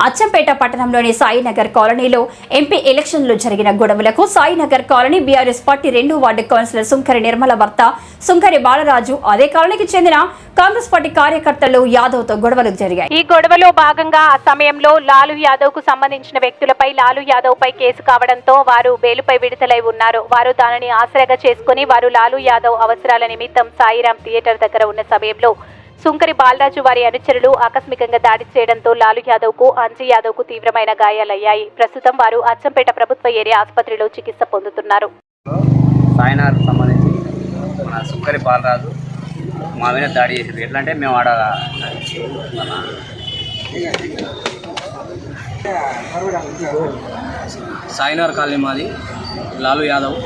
అచ్చంపేట పట్టణంలోని సాయినగర్ కాలనీలో ఎంపీ ఎలక్షన్లో జరిగిన గొడవలకు సాయినగర్ కాలనీ బీఆర్ఎస్ పార్టీ 2వ వార్డు కౌన్సిలర్ సుంకరి నిర్మల భర్త సుంకరి బాలరాజు అదే కాలనీకి చెందిన కాంగ్రెస్ పార్టీ కార్యకర్తలు యాదవ్ తో గొడవలు జరిగాయి. ఈ గొడవలో భాగంగా ఆ సమయంలో లాలు యాదవ్ కు సంబంధించిన వ్యక్తులపై లాలు యాదవ్ పై కేసు కావడంతో వారు బెయిలుపై విడుదలై ఉన్నారు. వారు దానిని ఆసరాగా చేసుకుని వారు లాలు యాదవ్ అవసరాల నిమిత్తం సాయిరామ్ థియేటర్ దగ్గర ఉన్న సమయంలో సుంకరి బాలరాజు వారి అనుచరులు ఆకస్మికంగా దాడి చేయడంతో లాలు యాదవ్ కు అంజీ యాదవ్ కు తీవ్రమైన గాయాలయ్యాయి. ప్రస్తుతం వారు అచ్చంపేట ప్రభుత్వ ఏరియా ఆసుపత్రిలో చికిత్స పొందుతున్నారు. సాయినార్ సంబంధించి మన సుంకరి బాలరాజు మా మీద దాడి చేసారు. ఎట్లా అంటే మేము ఆడ సాయినార్ కాలనీ మాది లాలు యాదవ్.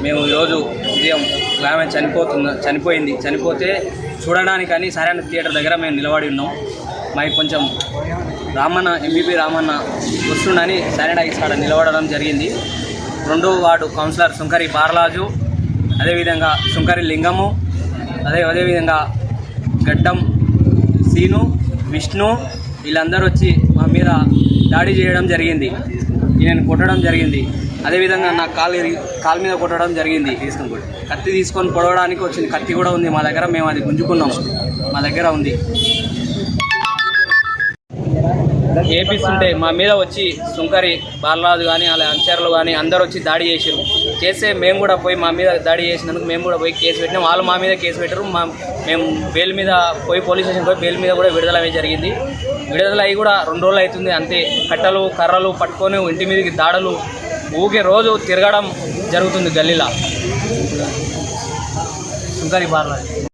మేము ఈరోజు ఉదయం ఆమె చనిపోతే చూడడానికని సరైన థియేటర్ దగ్గర మేము నిలబడి ఉన్నాం. మాకు కొంచెం రామన్న ఎంపీపీ రామన్న వస్తుండని సరైన ఇక్కడ నిలబడడం జరిగింది. 2వ వార్డు కౌన్సిలర్ సుంకరి బాలరాజు, అదేవిధంగా సుంకరి లింగము, అదేవిధంగా గడ్డం సీను, విష్ణు వీళ్ళందరూ వచ్చి మా మీద దాడి చేయడం జరిగింది. నేను కొట్టడం జరిగింది. అదేవిధంగా నా కాలు మీద కొట్టడం జరిగింది. కత్తి తీసుకొని పొడవడానికి వచ్చింది. కత్తి కూడా ఉంది మా దగ్గర. మేము అది గుంజుకున్నాం. మా దగ్గర ఉంది. ఏపిస్తుంటే మా మీద వచ్చి సుంకరి బాలరాజు కానీ అలా అనుచరులు కానీ అందరూ వచ్చి దాడి చేసారు. చేస్తే మేము కూడా పోయి మా మీద దాడి చేసినందుకు మేము కూడా పోయి కేసు పెట్టినాం. వాళ్ళు మా మీద కేసు పెట్టారు. మేము బెయిల్ మీద పోయి పోలీస్ స్టేషన్ పోయి బెయిల్ మీద కూడా విడుదల అయ్యి జరిగింది. విడుదల అయ్యి కూడా 2 రోజులు అవుతుంది. అంతే కట్టలు కర్రలు పట్టుకొని ఇంటి మీదకి దాడులు ఊకే రోజు తిరగడం జరుగుతుంది గల్లీలా. సుంకరి బాలరాజు.